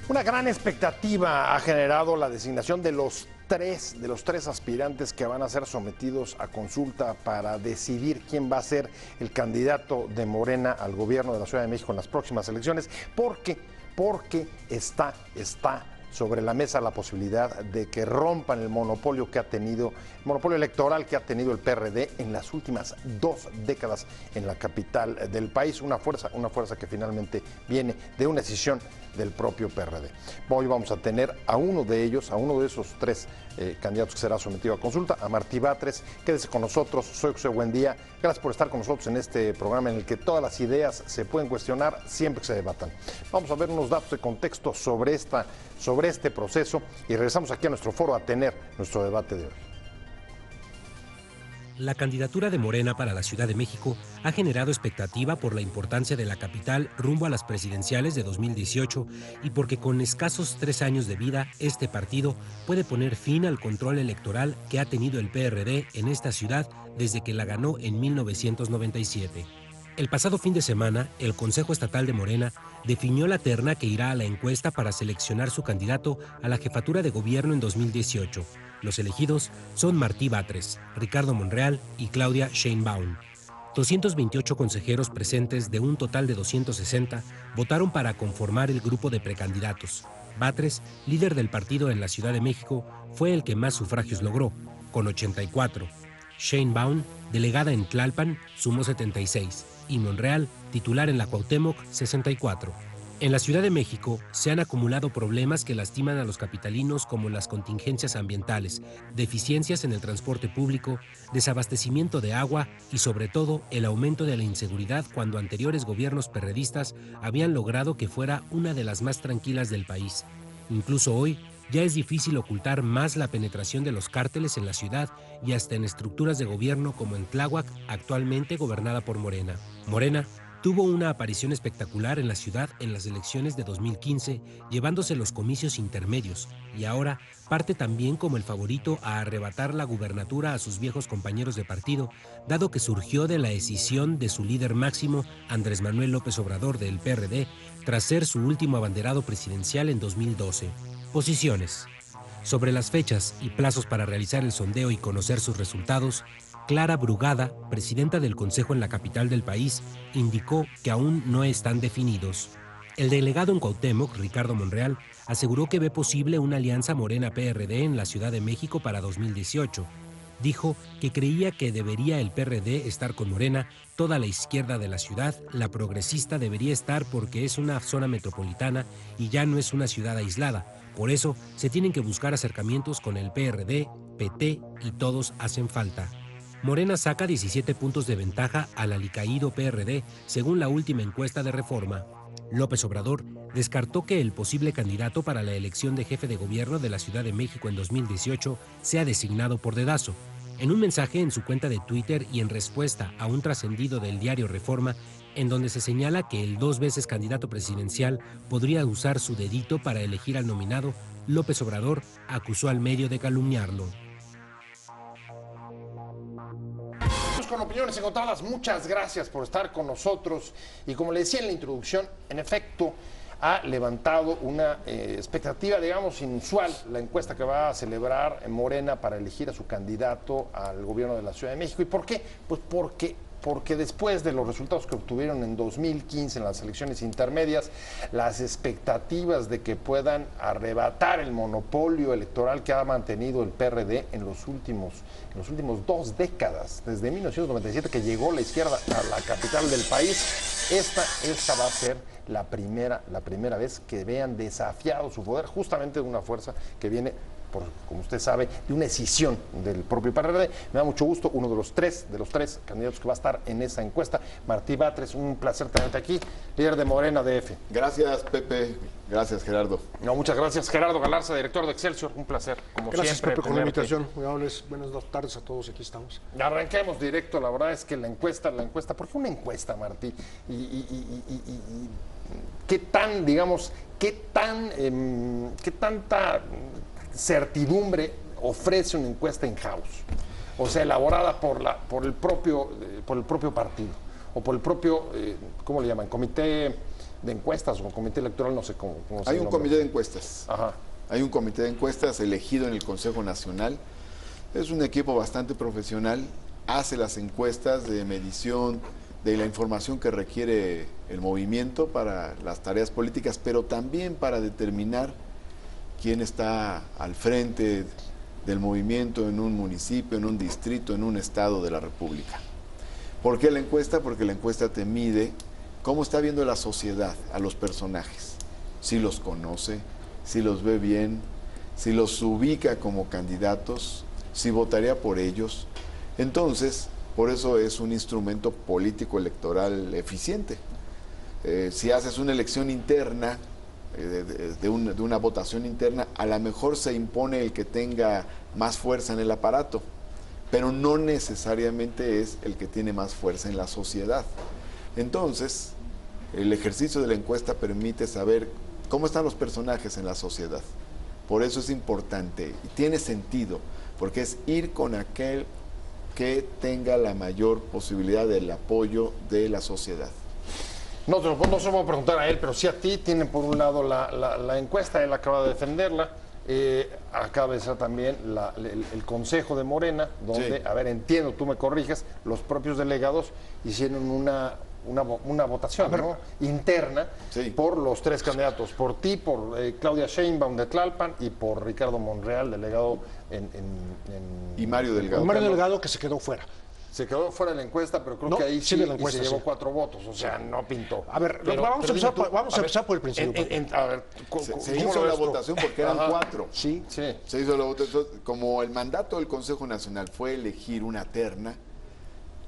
Una gran expectativa ha generado la designación de los tres aspirantes que van a ser sometidos a consulta para decidir quién va a ser el candidato de Morena al gobierno de la Ciudad de México en las próximas elecciones, porque está sobre la mesa la posibilidad de que rompan el monopolio electoral que ha tenido el PRD en las últimas 2 décadas en la capital del país, una fuerza que finalmente viene de una decisión del propio PRD. Hoy vamos a tener a uno de esos 3 candidatos que será sometido a consulta, a Martí Batres. Quédese con nosotros, soy José Buendía. Gracias por estar con nosotros en este programa en el que todas las ideas se pueden cuestionar siempre que se debatan. Vamos a ver unos datos de contexto sobre este proceso y regresamos aquí a nuestro foro a tener nuestro debate de hoy. La candidatura de Morena para la Ciudad de México ha generado expectativa por la importancia de la capital rumbo a las presidenciales de 2018 y porque con escasos 3 años de vida, este partido puede poner fin al control electoral que ha tenido el PRD en esta ciudad desde que la ganó en 1997. El pasado fin de semana, el Consejo Estatal de Morena definió la terna que irá a la encuesta para seleccionar su candidato a la jefatura de gobierno en 2018. Los elegidos son Martí Batres, Ricardo Monreal y Claudia Sheinbaum. 228 consejeros presentes de un total de 260 votaron para conformar el grupo de precandidatos. Batres, líder del partido en la Ciudad de México, fue el que más sufragios logró, con 84. Sheinbaum, delegada en Tlalpan, sumó 76. Y Monreal, titular en la Cuauhtémoc, 64. En la Ciudad de México se han acumulado problemas que lastiman a los capitalinos como las contingencias ambientales, deficiencias en el transporte público, desabastecimiento de agua y sobre todo el aumento de la inseguridad cuando anteriores gobiernos perredistas habían logrado que fuera una de las más tranquilas del país. Incluso hoy ya es difícil ocultar más la penetración de los cárteles en la ciudad y hasta en estructuras de gobierno como en Tláhuac, actualmente gobernada por Morena. Morena tuvo una aparición espectacular en la ciudad en las elecciones de 2015, llevándose los comicios intermedios, y ahora parte también como el favorito a arrebatar la gubernatura a sus viejos compañeros de partido, dado que surgió de la escisión de su líder máximo, Andrés Manuel López Obrador del PRD, tras ser su último abanderado presidencial en 2012. Posiciones. Sobre las fechas y plazos para realizar el sondeo y conocer sus resultados, Clara Brugada, presidenta del Consejo en la capital del país, indicó que aún no están definidos. El delegado en Cuauhtémoc, Ricardo Monreal, aseguró que ve posible una alianza Morena-PRD en la Ciudad de México para 2018. Dijo que creía que debería el PRD estar con Morena, toda la izquierda de la ciudad, la progresista debería estar porque es una zona metropolitana y ya no es una ciudad aislada. Por eso se tienen que buscar acercamientos con el PRD, PT y todos hacen falta. Morena saca 17 puntos de ventaja al alicaído PRD, según la última encuesta de Reforma. López Obrador descartó que el posible candidato para la elección de jefe de gobierno de la Ciudad de México en 2018 sea designado por dedazo. En un mensaje en su cuenta de Twitter y en respuesta a un trascendido del diario Reforma, en donde se señala que el 2 veces candidato presidencial podría usar su dedito para elegir al nominado, López Obrador acusó al medio de calumniarlo. Con opiniones encontradas, muchas gracias por estar con nosotros y como le decía en la introducción, en efecto ha levantado una expectativa, digamos, inusual la encuesta que va a celebrar Morena para elegir a su candidato al gobierno de la Ciudad de México. ¿Y por qué? Pues porque después de los resultados que obtuvieron en 2015 en las elecciones intermedias, las expectativas de que puedan arrebatar el monopolio electoral que ha mantenido el PRD en los últimos 2 décadas, desde 1997 que llegó la izquierda a la capital del país, esta va a ser la primera vez que vean desafiado su poder justamente de una fuerza que viene, como usted sabe, de una escisión del propio PRD. Me da mucho gusto, uno de los tres candidatos que va a estar en esa encuesta, Martí Batres, un placer tenerte aquí, líder de Morena DF. Gracias, Pepe. Gracias, Gerardo. No, muchas gracias. Gerardo Galarza, director de Excelsior, un placer, como gracias, siempre. Pepe, por la invitación. Muy amables, buenas tardes a todos, aquí estamos. Arranquemos directo, la verdad es que la encuesta, ¿por qué una encuesta, Martí? ¿Qué tan, digamos, qué tanta certidumbre ofrece una encuesta in-house? O sea, elaborada por el propio partido, o por el propio, ¿cómo le llaman? Comité de encuestas o comité electoral, no sé cómo se Hay un nombra. comité de encuestas. Ajá. Hay un comité de encuestas elegido en el Consejo Nacional. Es un equipo bastante profesional, hace las encuestas de medición de la información que requiere el movimiento para las tareas políticas, pero también para determinar quién está al frente del movimiento en un municipio, en un distrito, en un estado de la República. ¿Por qué la encuesta? Porque la encuesta te mide cómo está viendo la sociedad a los personajes, si los conoce, si los ve bien, si los ubica como candidatos, si votaría por ellos. Entonces, por eso es un instrumento político electoral eficiente. Si haces una elección interna, de una votación interna, a lo mejor se impone el que tenga más fuerza en el aparato, pero no necesariamente es el que tiene más fuerza en la sociedad. Entonces, el ejercicio de la encuesta permite saber cómo están los personajes en la sociedad. Por eso es importante y tiene sentido, porque es ir con aquel que tenga la mayor posibilidad del apoyo de la sociedad. No se lo voy a preguntar a él, pero sí a ti. Tienen por un lado la encuesta, él acaba de defenderla. Acaba de ser también el Consejo de Morena, donde, Sí. a ver, entiendo, tú me corriges, los propios delegados hicieron una votación, ¿no?, interna, Sí. por los tres candidatos, por ti, por Claudia Sheinbaum de Tlalpan y por Ricardo Monreal, delegado Y Mario Delgado. Mario Delgado, que se quedó fuera. Se quedó fuera de la encuesta, pero creo No, que ahí sí sí, de la y encuesta, se llevó sí. 4 votos, o sea, no pintó. A ver, Pero vamos a dime empezar tú, a empezar por el principio. a ver, Se ¿cómo hizo lo la ves tú? votación porque eran Ajá. 4. Sí. Sí. Se hizo la votación. Como el mandato del Consejo Nacional fue elegir una terna,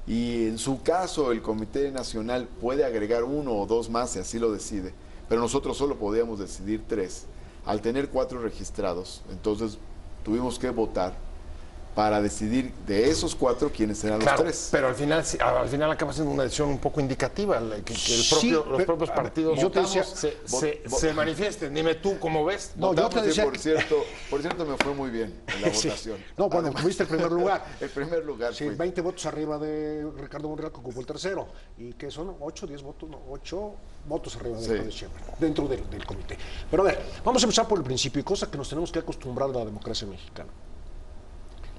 y en su caso el Comité Nacional puede agregar 1 o 2 más si así lo decide, pero nosotros solo podíamos decidir 3. Al tener 4 registrados, entonces tuvimos que votar para decidir de esos 4 quiénes eran Claro, los 3. pero al final acaba siendo una decisión un poco indicativa, que Sí, los pero, propios a ver, partidos yo te decía- se manifiesten. Dime tú cómo ves. No, yo te Votamos y decía por cierto me fue muy bien en la Sí. votación. No, bueno, Además, tuviste el primer lugar. El primer lugar Sí, fue. 20 votos arriba de Ricardo Monreal, que ocupó el tercero. ¿Y qué son? 8, 10 votos, no, 8 votos arriba de Sí. Claudia Sheinbaum, dentro del comité. Pero a ver, vamos a empezar por el principio, y cosa que nos tenemos que acostumbrar a la democracia mexicana.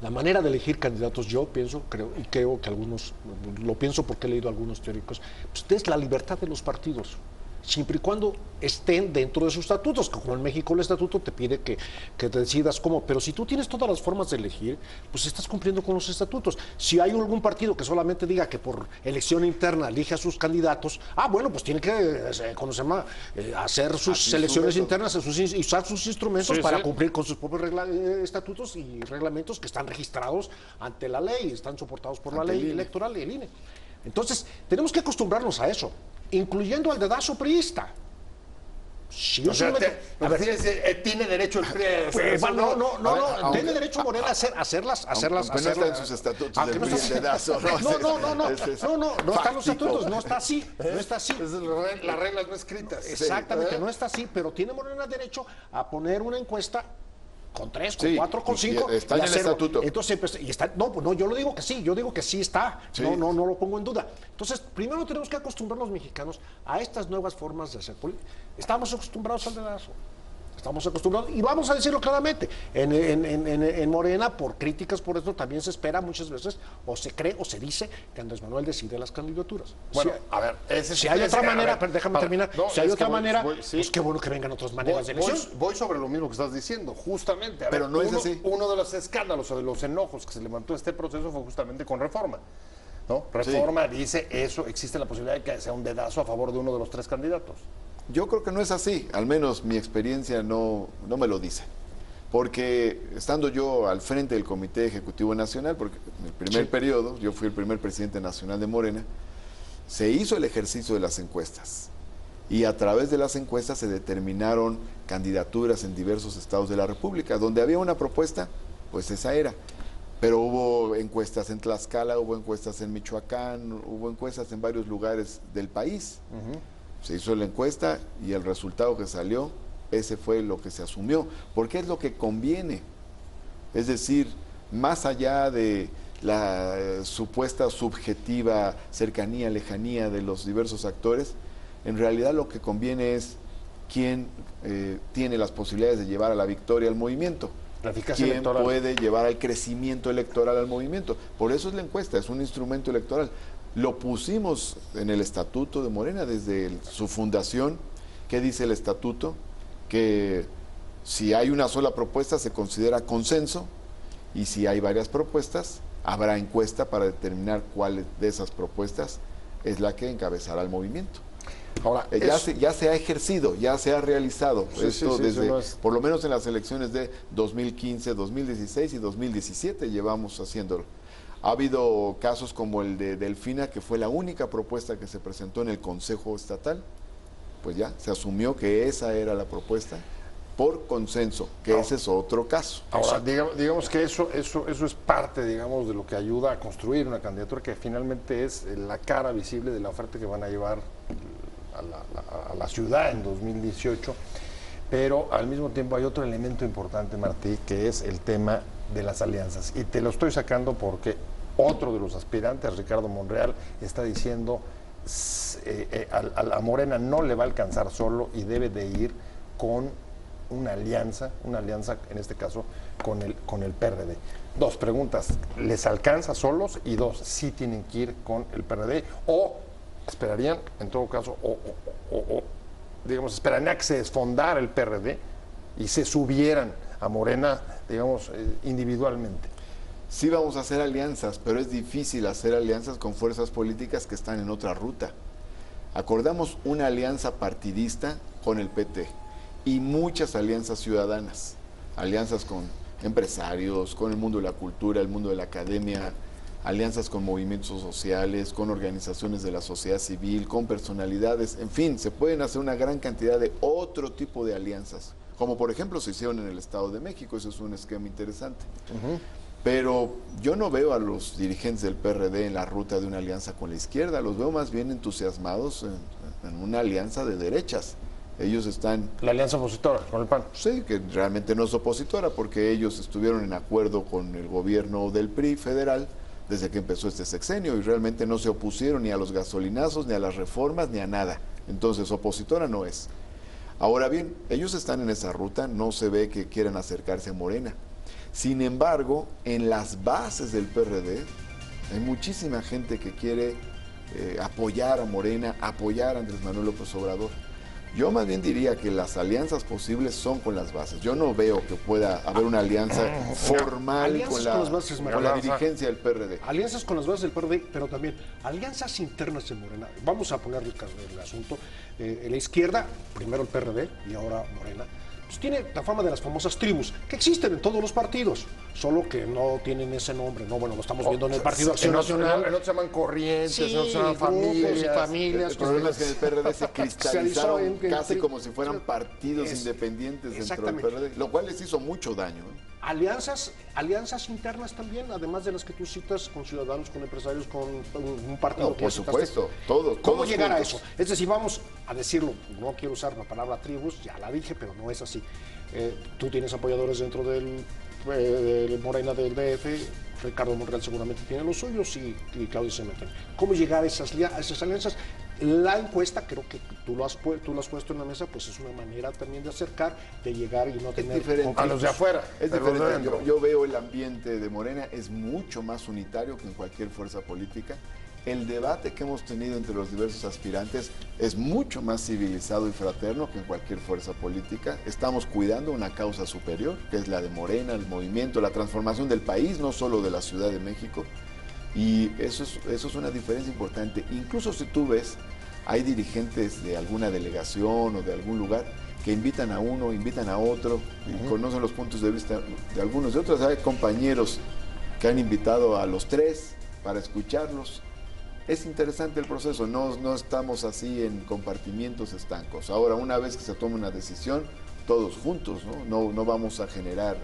La manera de elegir candidatos, yo pienso, creo que algunos, lo pienso porque he leído a algunos teóricos, pues es la libertad de los partidos, siempre y cuando estén dentro de sus estatutos, que como en México el estatuto te pide que te decidas cómo, pero si tú tienes todas las formas de elegir, pues estás cumpliendo con los estatutos. Si hay algún partido que solamente diga que por elección interna elige a sus candidatos, bueno, pues tiene que, ¿cómo se llama?, hacer sus Así elecciones su internas y usar sus instrumentos Sí, para sí. cumplir con sus propios estatutos y reglamentos que están registrados ante la ley, están soportados por la Ante ley el INE. electoral y el INE. Entonces, tenemos que acostumbrarnos a eso, incluyendo al dedazo priista. Si yo O sea, solamente- a ver, tiene derecho el PRI a hacer eso, no, A ver, tiene aunque- derecho Morena a hacerlas. Aunque no está en sus estatutos Aunque el no PRI está- el dedazo, ¿no? No no están los estatutos, no está así, no está así. Es las reglas no escritas. Exactamente, no está así, pero tiene Morena derecho a poner una encuesta con 3, con Sí, 4, con y 5. está en el estatuto. Entonces, pues, no, yo lo digo que sí, yo digo que sí está, Sí. no lo pongo en duda. Entonces, primero tenemos que acostumbrar los mexicanos a estas nuevas formas de hacer política. Estamos acostumbrados al dedazo. Estamos acostumbrados, y vamos a decirlo claramente, en Morena, por críticas por esto, también se espera muchas veces, o se cree, o se dice, que Andrés Manuel decide las candidaturas. Bueno, Si- a ver, si hay otra manera, pero déjame terminar, si hay otra manera, sí. pues qué bueno que vengan otras maneras de elección. Voy sobre lo mismo que estás diciendo, justamente. A Pero ver, no es así. Uno de los escándalos o de los enojos que se levantó este proceso fue justamente con Reforma, ¿no? Reforma dice eso, existe la posibilidad de que sea un dedazo a favor de uno de los 3 candidatos. Yo creo que no es así, al menos mi experiencia no me lo dice. Porque estando yo al frente del Comité Ejecutivo Nacional, porque en el primer periodo, yo fui el primer presidente nacional de Morena, se hizo el ejercicio de las encuestas. Y a través de las encuestas se determinaron candidaturas en diversos estados de la República. Donde había una propuesta, pues esa era. Pero hubo encuestas en Tlaxcala, hubo encuestas en Michoacán, hubo encuestas en varios lugares del país. Se hizo la encuesta y el resultado que salió, ese fue lo que se asumió, porque es lo que conviene. Es decir, más allá de la supuesta subjetiva cercanía, lejanía de los diversos actores, En realidad lo que conviene es quién tiene las posibilidades de llevar a la victoria al movimiento. La eficacia ¿Quién electoral puede llevar al crecimiento electoral al movimiento? Por eso es la encuesta, es un instrumento electoral. Lo pusimos en el estatuto de Morena desde su fundación. ¿Qué dice el estatuto? Que si hay una sola propuesta se considera consenso, y si hay varias propuestas, habrá encuesta para determinar cuál de esas propuestas es la que encabezará el movimiento. Ahora, Ya se ha ejercido, ya se ha realizado esto desde, no es... por lo menos en las elecciones de 2015, 2016 y 2017 llevamos haciéndolo. Ha habido casos como el de Delfina, que fue la única propuesta que se presentó en el Consejo Estatal. Pues ya se asumió que esa era la propuesta por consenso, que ese es otro caso. Ahora, digamos que eso es parte, digamos, de lo que ayuda a construir una candidatura que finalmente es la cara visible de la oferta que van a llevar a la ciudad en 2018, pero al mismo tiempo hay otro elemento importante, Martí, que es el tema de las alianzas. Y te lo estoy sacando porque otro de los aspirantes, Ricardo Monreal, está diciendo a Morena no le va a alcanzar solo y debe de ir con una alianza en este caso con el PRD. Dos preguntas, ¿les alcanza solos? Y dos, ¿sí tienen que ir con el PRD o esperarían, en todo caso, digamos, esperarían a que se desfondara el PRD y se subieran a Morena, digamos, individualmente? Sí vamos a hacer alianzas, pero es difícil hacer alianzas con fuerzas políticas que están en otra ruta. Acordamos una alianza partidista con el PT y muchas alianzas ciudadanas, alianzas con empresarios, con el mundo de la cultura, el mundo de la academia, alianzas con movimientos sociales, con organizaciones de la sociedad civil, con personalidades, en fin, se pueden hacer una gran cantidad de otro tipo de alianzas, como por ejemplo se hicieron en el Estado de México, eso es un esquema interesante. Pero yo no veo a los dirigentes del PRD en la ruta de una alianza con la izquierda, los veo más bien entusiasmados en una alianza de derechas. Ellos están... La alianza opositora con el PAN. Sí, que realmente no es opositora, porque ellos estuvieron en acuerdo con el gobierno del PRI federal desde que empezó este sexenio y realmente no se opusieron ni a los gasolinazos, ni a las reformas, ni a nada. Entonces, opositora no es. Ahora bien, ellos están en esa ruta, no se ve que quieran acercarse a Morena. Sin embargo, en las bases del PRD hay muchísima gente que quiere apoyar a Morena, apoyar a Andrés Manuel López Obrador. Yo más bien diría que las alianzas posibles son con las bases. Yo no veo que pueda haber una alianza formal con la dirigencia del PRD. Alianzas con las bases del PRD, pero también alianzas internas en Morena. Vamos a poner el asunto. En la izquierda, primero el PRD y ahora Morena, pues tiene la fama de las famosas tribus, que existen en todos los partidos, solo que no tienen ese nombre, ¿no? Bueno, lo estamos viendo en el Partido Acción Nacional. En otros se llaman corrientes, sí, en otros se llaman familias. El problema es que el PRD se cristalizaron casi como si fueran partidos independientes dentro del PRD, lo cual les hizo mucho daño. Alianzas internas también, además de las que tú citas, con ciudadanos, con empresarios, con un partido. No, por supuesto, todos. ¿Cómo llegar a eso? Es decir, vamos a decirlo, no quiero usar la palabra tribus, ya la dije, pero no es así. Tú tienes apoyadores dentro del Morena del DF, Ricardo Monreal seguramente tiene los suyos y Claudio se meten. ¿Cómo llegar a esas alianzas? La encuesta, creo que tú lo has puesto en la mesa, pues es una manera también de acercar, de llegar y no tener... A los de afuera. Es diferente. Yo veo el ambiente de Morena, es mucho más unitario que en cualquier fuerza política. El debate que hemos tenido entre los diversos aspirantes es mucho más civilizado y fraterno que en cualquier fuerza política. Estamos cuidando una causa superior, que es la de Morena, el movimiento, la transformación del país, no solo de la Ciudad de México. Y eso es una diferencia importante. Incluso si tú ves, hay dirigentes de alguna delegación o de algún lugar que invitan a uno, invitan a otro, y conocen los puntos de vista de algunos de otros. Hay compañeros que han invitado a los tres para escucharlos. Es interesante el proceso, no estamos así en compartimientos estancos. Ahora, una vez que se toma una decisión, todos juntos, no vamos a generar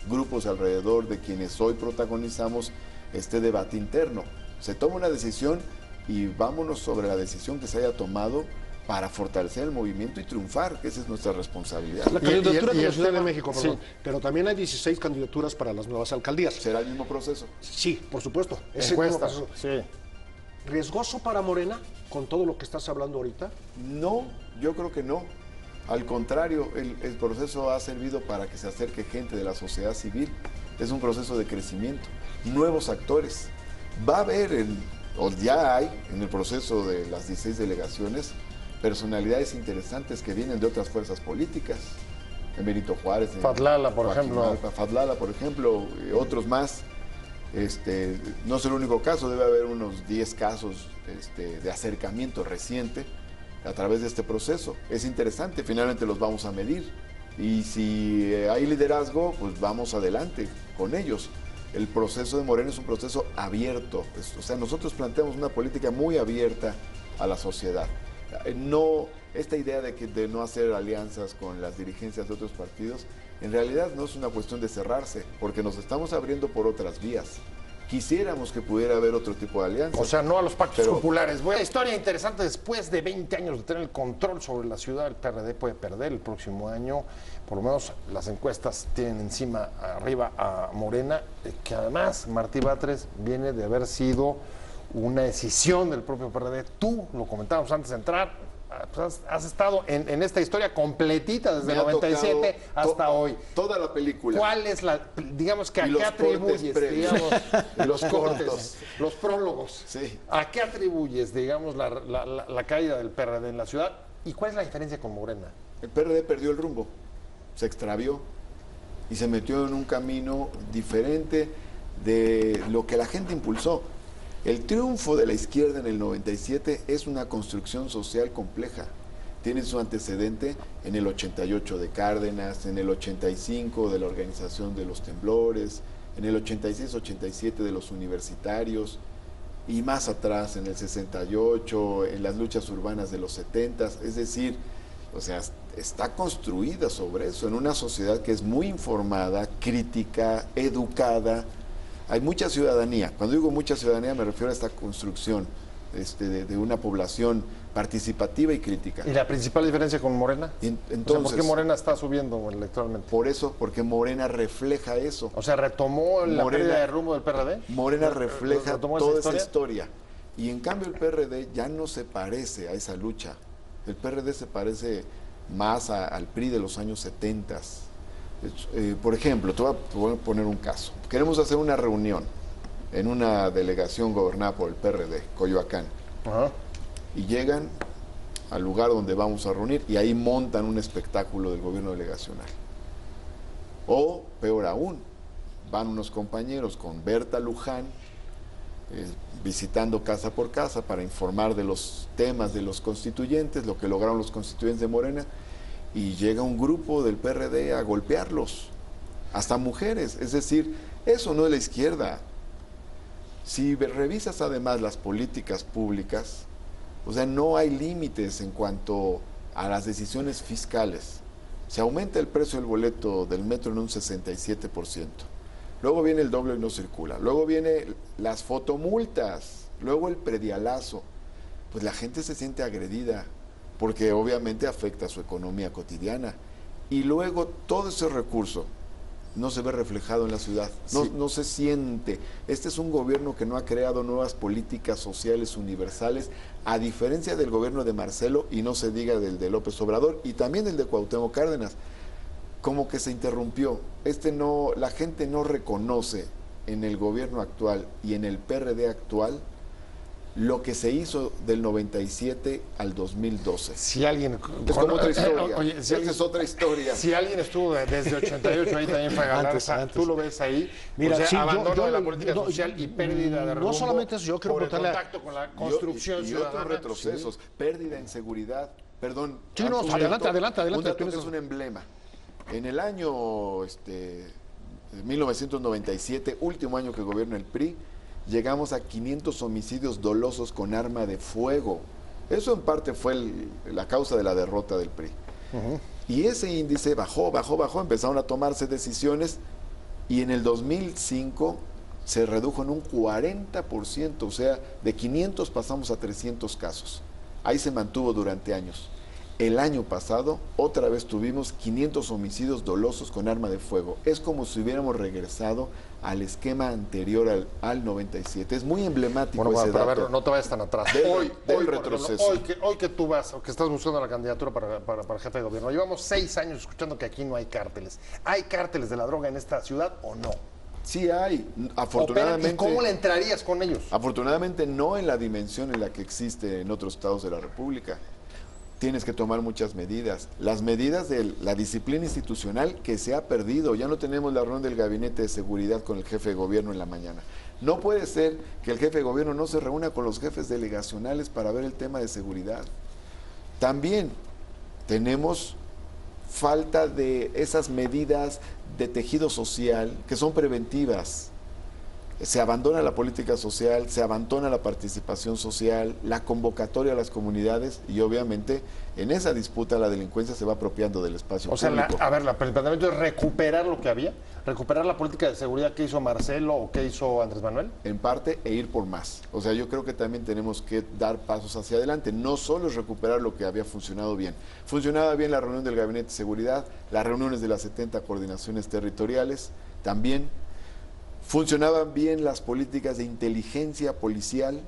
grupos alrededor de quienes hoy protagonizamos este debate interno. Se toma una decisión y vámonos sobre la decisión que se haya tomado para fortalecer el movimiento y triunfar, que esa es nuestra responsabilidad. La candidatura de la Ciudad de México, perdón, sí. Pero también hay 16 candidaturas para las nuevas alcaldías. ¿Será el mismo proceso? Sí, por supuesto. Encuestas, sí. riesgoso para Morena con todo lo que estás hablando ahorita? No, yo creo que no. Al contrario, el proceso ha servido para que se acerque gente de la sociedad civil. Es un proceso de crecimiento, nuevos actores. Va a haber, o ya hay, en el proceso de las 16 delegaciones, personalidades interesantes que vienen de otras fuerzas políticas. Benito Juárez, Fadlala, por ejemplo. Fadlala, por ejemplo, otros más. No es el único caso, debe haber unos 10 casos de acercamiento reciente a través de este proceso. Es interesante, finalmente los vamos a medir. Y si hay liderazgo, pues vamos adelante con ellos. El proceso de Morena es un proceso abierto. O sea, nosotros planteamos una política muy abierta a la sociedad. Esta idea de no hacer alianzas con las dirigencias de otros partidos, en realidad no es una cuestión de cerrarse, porque nos estamos abriendo por otras vías. Quisiéramos que pudiera haber otro tipo de alianzas. O sea, no a los pactos populares. Bueno, historia interesante, después de 20 años de tener el control sobre la ciudad, el PRD puede perder el próximo año. Por lo menos las encuestas tienen encima, arriba a Morena, que además Martí Batres viene de haber sido una decisión del propio PRD. Tú, lo comentábamos antes de entrar, pues has estado en esta historia completita desde el 97 hasta hoy. Toda la película. ¿Cuál es digamos que a qué atribuyes, digamos, los cortes, los prólogos? Sí. ¿A qué atribuyes, digamos, la caída del PRD en la ciudad? ¿Y cuál es la diferencia con Morena? El PRD perdió el rumbo, se extravió y se metió en un camino diferente de lo que la gente impulsó. El triunfo de la izquierda en el 97 es una construcción social compleja. Tiene su antecedente en el 88 de Cárdenas, en el 85 de la organización de los temblores, en el 86-87 de los universitarios y más atrás en el 68, en las luchas urbanas de los 70. Es decir, o sea, está construida sobre eso, en una sociedad que es muy informada, crítica, educada. Hay mucha ciudadanía. Cuando digo mucha ciudadanía me refiero a esta construcción de una población participativa y crítica. ¿Y la principal diferencia con Morena? Entonces, o sea, ¿por qué Morena está subiendo electoralmente? Por eso, porque Morena refleja eso. O sea, ¿retomó la pérdida de rumbo del PRD? Morena refleja toda esa historia. Y en cambio el PRD ya no se parece a esa lucha. El PRD se parece más al PRI de los años 70. Por ejemplo, te voy a poner un caso. Queremos hacer una reunión en una delegación gobernada por el PRD, Coyoacán. Ajá. Y llegan al lugar donde vamos a reunir y ahí montan un espectáculo del gobierno delegacional. O, peor aún, van unos compañeros con Berta Luján visitando casa por casa para informar de los temas de los constituyentes, lo que lograron los constituyentes de Morena, y llega un grupo del PRD a golpearlos, hasta mujeres. Es decir, eso no es la izquierda. Si revisas además las políticas públicas, o sea, no hay límites en cuanto a las decisiones fiscales. Se aumenta el precio del boleto del metro en un 67%. Luego viene el doble y no circula. Luego viene las fotomultas. Luego el predialazo. Pues la gente se siente agredida, porque obviamente afecta a su economía cotidiana. Y luego todo ese recurso no se ve reflejado en la ciudad, no se siente. Este es un gobierno que no ha creado nuevas políticas sociales universales, a diferencia del gobierno de Marcelo, y no se diga del de López Obrador, y también del de Cuauhtémoc Cárdenas. Como que se interrumpió. La gente no reconoce en el gobierno actual y en el PRD actual lo que se hizo del 97 al 2012. Si alguien... Es como otra historia. Oye, es otra historia. Si alguien estuvo desde 88, ahí también fue Galarza, tú lo ves ahí. Mira, o sea, sí, abandono de la política social y pérdida de rumbo. No solamente eso, yo quiero por el preguntarle contacto con la construcción y ciudadana. otros retrocesos, pérdida en seguridad. Perdón. Sí, no, adelante. Un dato que es un emblema. En el año 1997, último año que gobierna el PRI, llegamos a 500 homicidios dolosos con arma de fuego. Eso en parte fue la causa de la derrota del PRI. Y ese índice bajó, empezaron a tomarse decisiones y en el 2005 se redujo en un 40%, o sea, de 500 pasamos a 300 casos. Ahí se mantuvo durante años. El año pasado, otra vez tuvimos 500 homicidios dolosos con arma de fuego. Es como si hubiéramos regresado al esquema anterior al 97. Es muy emblemático Bueno, ese pero a dato. ver, no te vayas tan atrás. Del Hoy, por retroceso. ejemplo, hoy que tú vas, o que estás buscando la candidatura para jefe de gobierno, llevamos 6 años escuchando que aquí no hay cárteles. ¿Hay cárteles de la droga en esta ciudad o no? Sí hay, ¿Y afortunadamente. cómo le entrarías con ellos? Afortunadamente no en la dimensión en la que existe en otros estados de la República. Tienes que tomar muchas medidas. Las medidas de la disciplina institucional que se ha perdido. Ya no tenemos la reunión del gabinete de seguridad con el jefe de gobierno en la mañana. No puede ser que el jefe de gobierno no se reúna con los jefes delegacionales para ver el tema de seguridad. También tenemos falta de esas medidas de tejido social que son preventivas. Se abandona la política social, se abandona la participación social, la convocatoria a las comunidades y obviamente en esa disputa la delincuencia se va apropiando del espacio público. El planteamiento es recuperar lo que había, recuperar la política de seguridad que hizo Marcelo o que hizo Andrés Manuel. En parte, e ir por más. O sea, yo creo que también tenemos que dar pasos hacia adelante. No solo es recuperar lo que había funcionado bien. Funcionaba bien la reunión del Gabinete de Seguridad, las reuniones de las 70 coordinaciones territoriales, también funcionaban bien las políticas de inteligencia policial.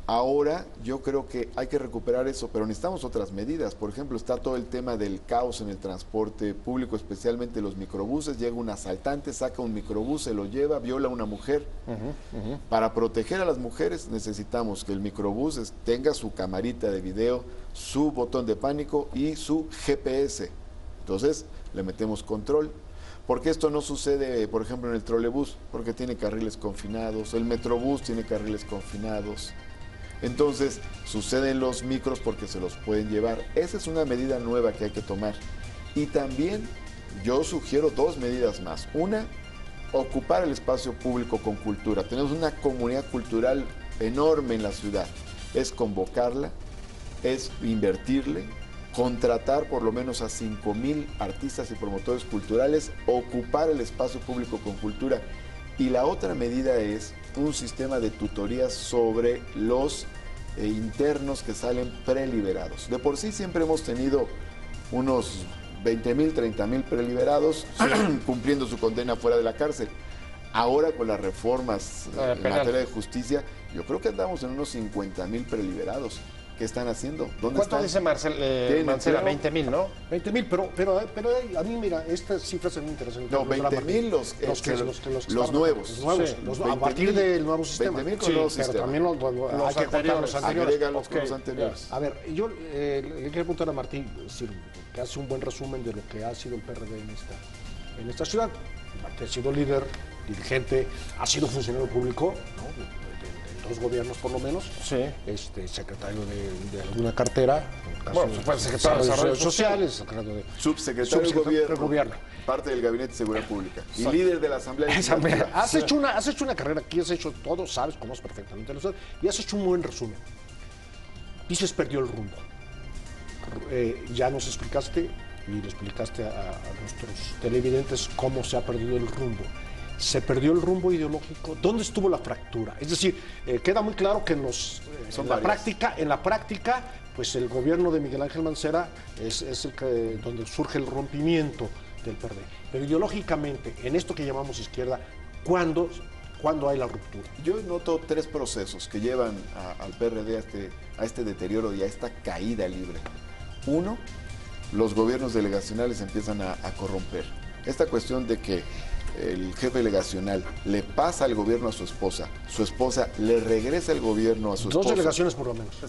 Ahora yo creo que hay que recuperar eso, pero necesitamos otras medidas. Por ejemplo, está todo el tema del caos en el transporte público, especialmente los microbuses. Llega un asaltante, saca un microbús, se lo lleva, viola a una mujer. Para proteger a las mujeres necesitamos que el microbús tenga su camarita de video, su botón de pánico y su GPS. Entonces le metemos control. Porque esto no sucede, por ejemplo, en el trolebús, porque tiene carriles confinados, el metrobús tiene carriles confinados. Entonces, sucede en los micros porque se los pueden llevar. Esa es una medida nueva que hay que tomar. Y también yo sugiero 2 medidas más. Una, ocupar el espacio público con cultura. Tenemos una comunidad cultural enorme en la ciudad. Es convocarla, es invertirle, contratar por lo menos a 5,000 artistas y promotores culturales, ocupar el espacio público con cultura. Y la otra medida es un sistema de tutorías sobre los internos que salen preliberados. De por sí siempre hemos tenido unos 20,000, 30,000 preliberados cumpliendo su condena fuera de la cárcel. Ahora con las reformas en materia de justicia, yo creo que andamos en unos 50,000 preliberados. ¿Qué están haciendo? ¿Dónde ¿Cuánto están? dice Mancera? 20,000, ¿no? 20,000, pero a mí, mira, estas cifras son muy interesantes. No, 20,000 los nuevos. Sí, a partir del nuevo sistema. 20,000 con el nuevo sistema. Pero también hay que contar los anteriores. Agrégalos con los anteriores. A ver, yo le quiero preguntar a Martín, que hace un buen resumen de lo que ha sido el PRD en esta ciudad. Martín ha sido líder, dirigente, ha sido funcionario público, ¿no? De 2 gobiernos por lo menos, Sí. Secretario de alguna cartera, en el caso Bueno, secretario de Desarrollo Sociales, secretario de Subsecretario de Gobierno, parte del Gabinete de Seguridad Pública y líder de la Asamblea Legislativa. Has hecho una carrera aquí, has hecho todo, sabes, conoces perfectamente la ciudad y has hecho un buen resumen. Dices perdió el rumbo. Ya nos explicaste y le explicaste a nuestros televidentes cómo se ha perdido el rumbo. Se perdió el rumbo ideológico. ¿Dónde estuvo la fractura? Es decir, queda muy claro que en la práctica, pues el gobierno de Miguel Ángel Mancera es el donde surge el rompimiento del PRD. Pero ideológicamente, en esto que llamamos izquierda, ¿cuándo hay la ruptura? Yo noto 3 procesos que llevan al PRD a este deterioro y a esta caída libre. 1, los gobiernos delegacionales empiezan a corromper. Esta cuestión de que el jefe delegacional le pasa el gobierno a su esposa le regresa el gobierno a su esposa. 2 delegaciones por lo menos.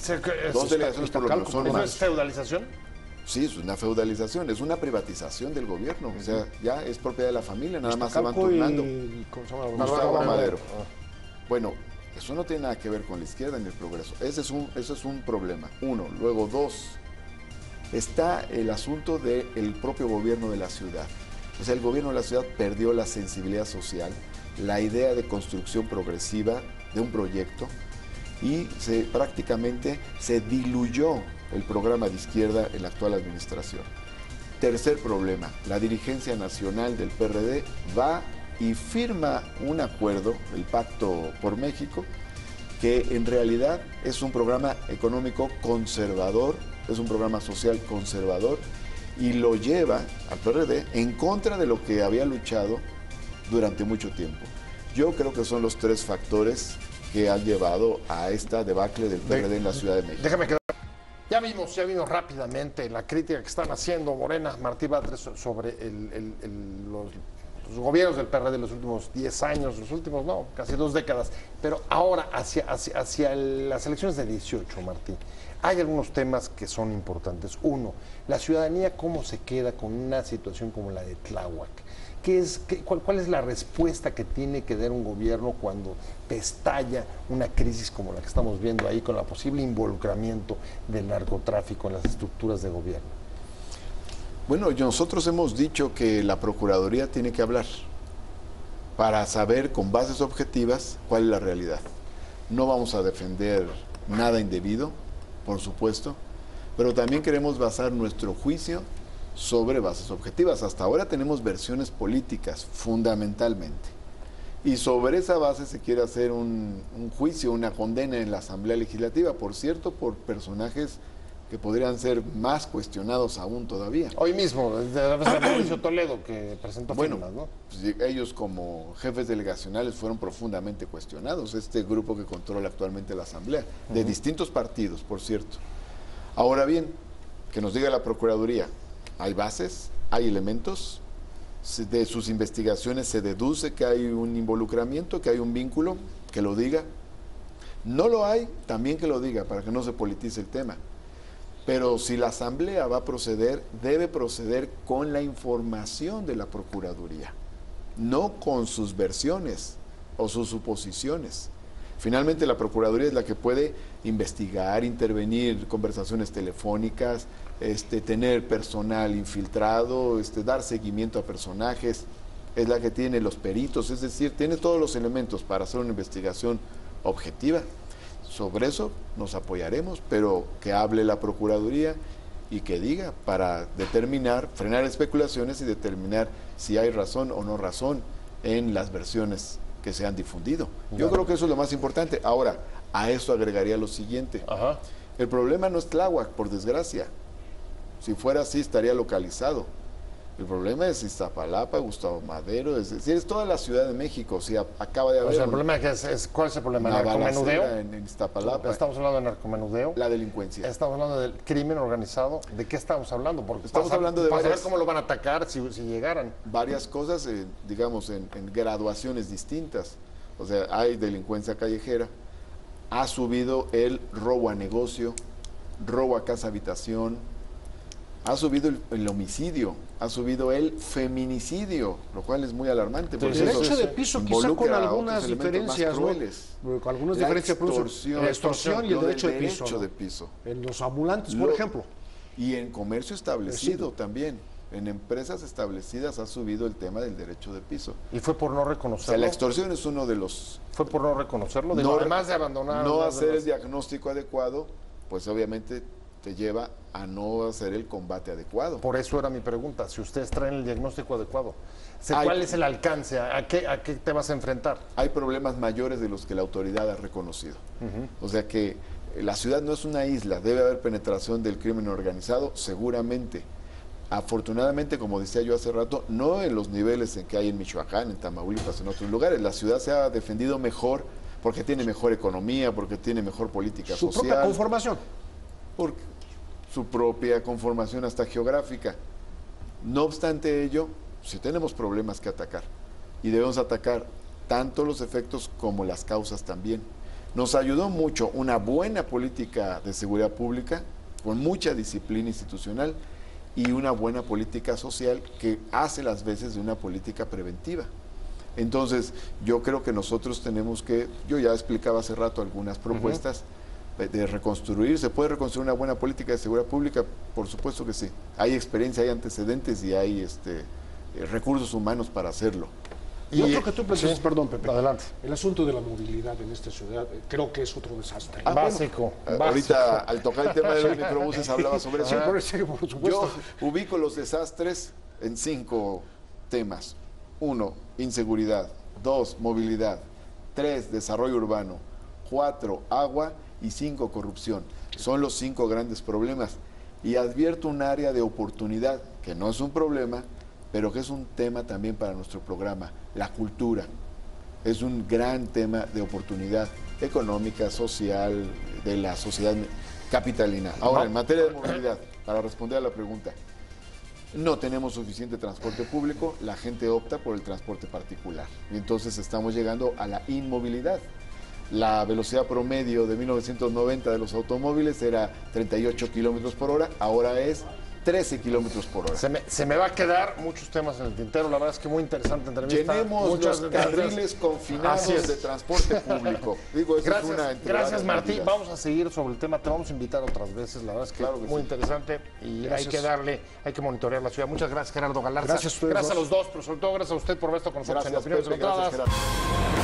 2 delegaciones por lo menos, son ¿Eso más. es feudalización? Sí, es una feudalización, es una privatización del gobierno. O sea, ya es propiedad de la familia, nada más se van turnando. Gustavo Amadero. Bueno, eso no tiene nada que ver con la izquierda ni el progreso. Ese es un problema. 1. Luego 2, está el asunto del propio gobierno de la ciudad. O sea, el gobierno de la ciudad perdió la sensibilidad social, la idea de construcción progresiva de un proyecto y prácticamente se diluyó el programa de izquierda en la actual administración. Tercer problema, la dirigencia nacional del PRD va y firma un acuerdo, el Pacto por México, que en realidad es un programa económico conservador es un programa social conservador y lo lleva al PRD en contra de lo que había luchado durante mucho tiempo. Yo creo que son los 3 factores que han llevado a esta debacle del PRD en la Ciudad de México. Déjame quedar. Ya vimos rápidamente la crítica que están haciendo Morena, Martí Batres, sobre los gobiernos del PRD de los últimos 10 años, los últimos, no, casi 2 décadas. Pero ahora, hacia las elecciones de 18, Martí, hay algunos temas que son importantes. Uno, la ciudadanía, ¿cómo se queda con una situación como la de Tláhuac? ¿Cuál es la respuesta que tiene que dar un gobierno cuando te estalla una crisis como la que estamos viendo ahí, con el posible involucramiento del narcotráfico en las estructuras de gobierno? Bueno, nosotros hemos dicho que la Procuraduría tiene que hablar para saber con bases objetivas cuál es la realidad. No vamos a defender nada indebido, por supuesto, pero también queremos basar nuestro juicio sobre bases objetivas. Hasta ahora tenemos versiones políticas, fundamentalmente. Y sobre esa base se quiere hacer un juicio, una condena en la Asamblea Legislativa, por cierto, por personajes que podrían ser más cuestionados aún todavía. Hoy mismo, desde Mauricio Toledo, que presentó firmas, ¿no? Pues ellos como jefes delegacionales fueron profundamente cuestionados, este grupo que controla actualmente la Asamblea, de distintos partidos, por cierto. Ahora bien, que nos diga la Procuraduría, hay bases, hay elementos, de sus investigaciones se deduce que hay un involucramiento, que hay un vínculo, que lo diga. No lo hay, también que lo diga, para que no se politice el tema. Pero si la Asamblea va a proceder, debe proceder con la información de la Procuraduría, no con sus versiones o sus suposiciones. Finalmente la Procuraduría es la que puede investigar, intervenir, conversaciones telefónicas, tener personal infiltrado, dar seguimiento a personajes, es la que tiene los peritos, es decir, tiene todos los elementos para hacer una investigación objetiva. Sobre eso nos apoyaremos, pero que hable la Procuraduría y que diga para determinar, frenar especulaciones y determinar si hay razón o no razón en las versiones que se han difundido. Yo creo que eso es lo más importante. Ahora, a eso agregaría lo siguiente. El problema no es Tláhuac, por desgracia. Si fuera así, estaría localizado. El problema es Iztapalapa, Gustavo Madero, es decir, es toda la Ciudad de México. Si acaba de haber. O sea, el problema es ¿cuál es el problema? ¿Narcomenudeo? En Iztapalapa. ¿Estamos hablando de narcomenudeo? La delincuencia. ¿Estamos hablando del crimen organizado? ¿De qué estamos hablando? Porque estamos hablando de para varias, saber cómo lo van a atacar si llegaran. Varias cosas, digamos, en graduaciones distintas. O sea, hay delincuencia callejera. Ha subido el robo a negocio, robo a casa habitación. Ha subido el homicidio, ha subido el feminicidio, lo cual es muy alarmante. El derecho de piso quizá con algunas diferencias, ¿no? Con algunas diferencias, la extorsión y el derecho de piso. En los ambulantes, por ejemplo. Y en comercio establecido también. En empresas establecidas ha subido el tema del derecho de piso. ¿Y fue por no reconocerlo? O sea, la extorsión es uno de los... ¿Fue por no reconocerlo? Además de abandonar... No hacer el diagnóstico adecuado, pues obviamente te lleva a no hacer el combate adecuado. Por eso era mi pregunta, si ustedes traen el diagnóstico adecuado. ¿Cuál es el alcance? ¿A qué te vas a enfrentar? Hay problemas mayores de los que la autoridad ha reconocido. O sea que la ciudad no es una isla, debe haber penetración del crimen organizado, seguramente. Afortunadamente, como decía yo hace rato, no en los niveles en que hay en Michoacán, en Tamaulipas, en otros lugares. La ciudad se ha defendido mejor porque tiene mejor economía, porque tiene mejor política social. Su propia conformación. Porque su propia conformación hasta geográfica. No obstante ello, sí tenemos problemas que atacar y debemos atacar tanto los efectos como las causas también. Nos ayudó mucho una buena política de seguridad pública con mucha disciplina institucional y una buena política social que hace las veces de una política preventiva. Entonces, yo creo que nosotros tenemos que, yo ya explicaba hace rato algunas propuestas, de reconstruir. ¿Se puede reconstruir una buena política de seguridad pública? Por supuesto que sí. Hay experiencia, hay antecedentes y hay recursos humanos para hacerlo. Y otro que tú planteas, sí, perdón, Pepe, adelante. El asunto de la movilidad en esta ciudad, creo que es otro desastre. Básico. Ahorita, al tocar el tema de los microbuses, hablaba sobre eso. Sí, por supuesto. Yo ubico los desastres en 5 temas. 1, inseguridad. 2, movilidad. 3, desarrollo urbano. 4, agua. Y 5, corrupción. Son los 5 grandes problemas. y advierto un área de oportunidad, que no es un problema, pero que es un tema también para nuestro programa, la cultura. Es un gran tema de oportunidad económica, social, de la sociedad capitalina. Ahora, en materia de movilidad, para responder a la pregunta, no tenemos suficiente transporte público, la gente opta por el transporte particular. Y entonces estamos llegando a la inmovilidad. La velocidad promedio de 1990 de los automóviles era 38 kilómetros por hora, ahora es 13 kilómetros por hora. Se me va a quedar muchos temas en el tintero, la verdad es que muy interesante entrevista. Llenemos los carriles confinados de transporte público. Digo, eso gracias, es una entregada gracias de Martí. medidas. Vamos a seguir sobre el tema, te vamos a invitar otras veces, la verdad es que, Claro que muy sí. interesante y hay que monitorear la ciudad. Muchas gracias, Gerardo Galarza. Gracias a ustedes gracias a dos. los dos, pero sobre todo gracias a usted por haber estado con nosotros Gracias, en Opiniones Pepe, Encontradas. gracias, Gerardo.